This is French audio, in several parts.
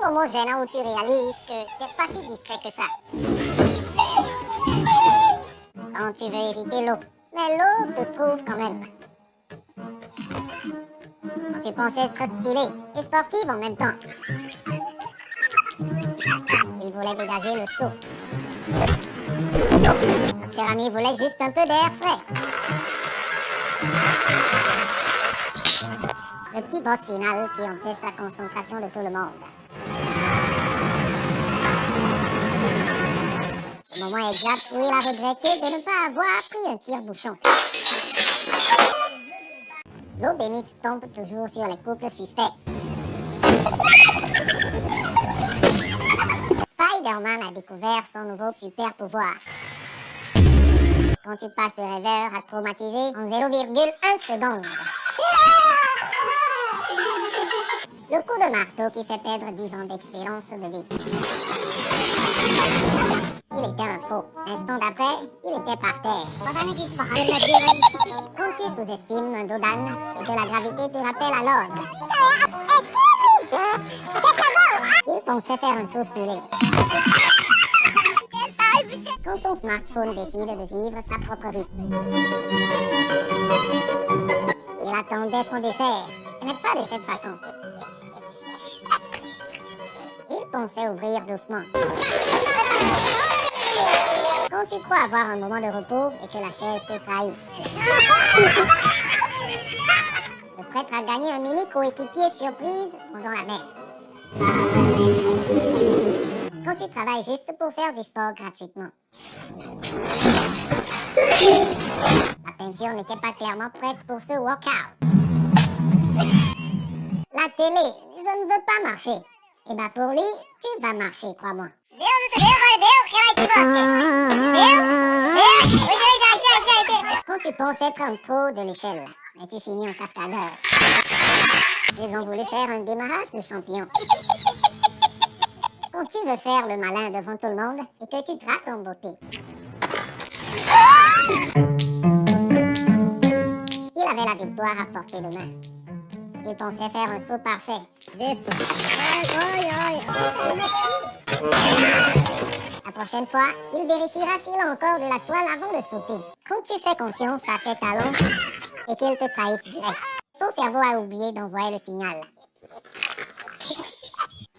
moment gênant où tu réalises que t'es pas si discret que ça. Quand tu veux éviter l'eau, mais l'eau te trouve quand même. Quand tu penses être stylé et sportive en même temps. Il voulait dégager le seau. Notre cher ami voulait juste un peu d'air frais. Le petit boss final qui empêche la concentration de tout le monde. Le moment exact où il a regretté de ne pas avoir pris un tire-bouchon. L'eau bénite tombe toujours sur les couples suspects. Spider-Man a découvert son nouveau super pouvoir. Quand tu passes de rêveur à traumatisé en 0,1 seconde. Le coup de marteau qui fait perdre 10 ans d'expérience de vie. Il était un faux. L'instant d'après, il était par terre. Quand tu sous-estimes un dos d'âne et que la gravité te rappelle à l'ordre. Il pensait faire un saut stylé. Quand ton smartphone décide de vivre sa propre vie. Il attendait son dessert, mais pas de cette façon. Il pensait ouvrir doucement. Quand tu crois avoir un moment de repos et que la chaise te trahit. Le prêtre a gagné un mini coéquipier surprise pendant la messe. Quand tu travailles juste pour faire du sport gratuitement. La peinture n'était pas clairement prête pour ce workout. La télé, je ne veux pas marcher. Et bah pour lui, tu vas marcher, crois-moi. Quand tu penses être un pro de l'échelle, mais tu finis en cascadeur. Ils ont voulu faire un démarrage de champion. Quand tu veux faire le malin devant tout le monde et que tu te rates en beauté. Il avait la victoire à portée de main. Il pensait faire un saut parfait. La prochaine fois, il vérifiera s'il a encore de la toile avant de sauter. Quand tu fais confiance à tes talons et qu'ils te trahissent direct, son cerveau a oublié d'envoyer le signal.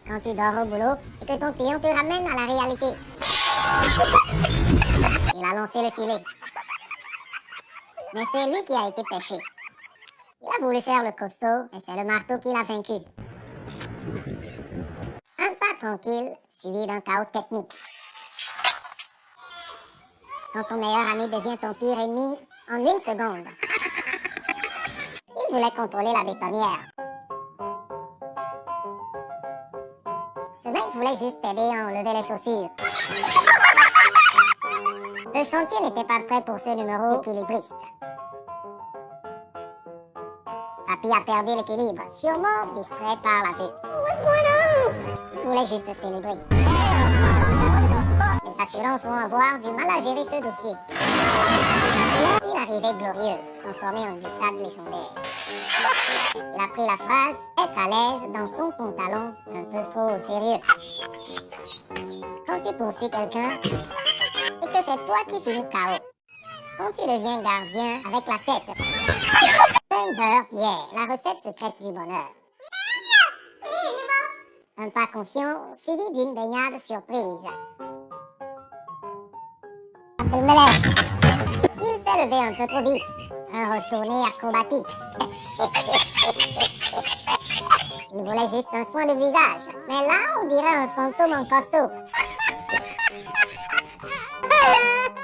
Quand tu dors au boulot et que ton client te ramène à la réalité. Il a lancé le filet. Mais c'est lui qui a été pêché. Il a voulu faire le costaud, mais c'est le marteau qui l'a vaincu. Un pas tranquille, suivi d'un chaos technique. Quand ton meilleur ami devient ton pire ennemi en 1 seconde. Il voulait contrôler la bétonnière. Ce mec voulait juste t'aider à enlever les chaussures. Le chantier n'était pas prêt pour ce numéro équilibriste. Papy a perdu l'équilibre, sûrement distrait par la vue. Il voulait juste célébrer. Les assurances vont avoir du mal à gérer ce dossier. Une arrivée glorieuse, transformée en glissade légendaire. Il a pris la phrase « être à l'aise dans son pantalon un peu trop au sérieux ». Quand tu poursuis quelqu'un et que c'est toi qui finis KO. Quand tu deviens gardien avec la tête. Beurre Pierre, la recette secrète du bonheur. Un pas confiant suivi d'une baignade surprise. Il s'est levé un peu trop vite. Un retourné acrobatique. Il voulait juste un soin de visage. Mais là, on dirait un fantôme en costaud.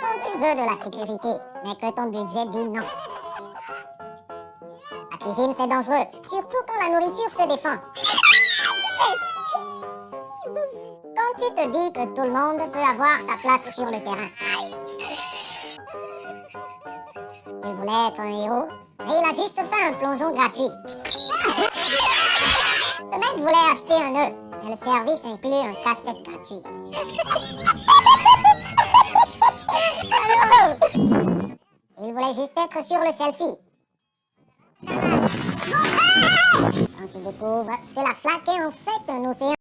Quand tu veux de la sécurité, mais que ton budget dit non. La cuisine, c'est dangereux, surtout quand la nourriture se défend. Quand tu te dis que tout le monde peut avoir sa place sur le terrain. Il voulait être un héros, mais il a juste fait un plongeon gratuit. Ce mec voulait acheter un œuf, mais le service inclut un casse-tête gratuit. Il voulait juste être sur le selfie. Quand tu découvres que la flaque est en fait un océan.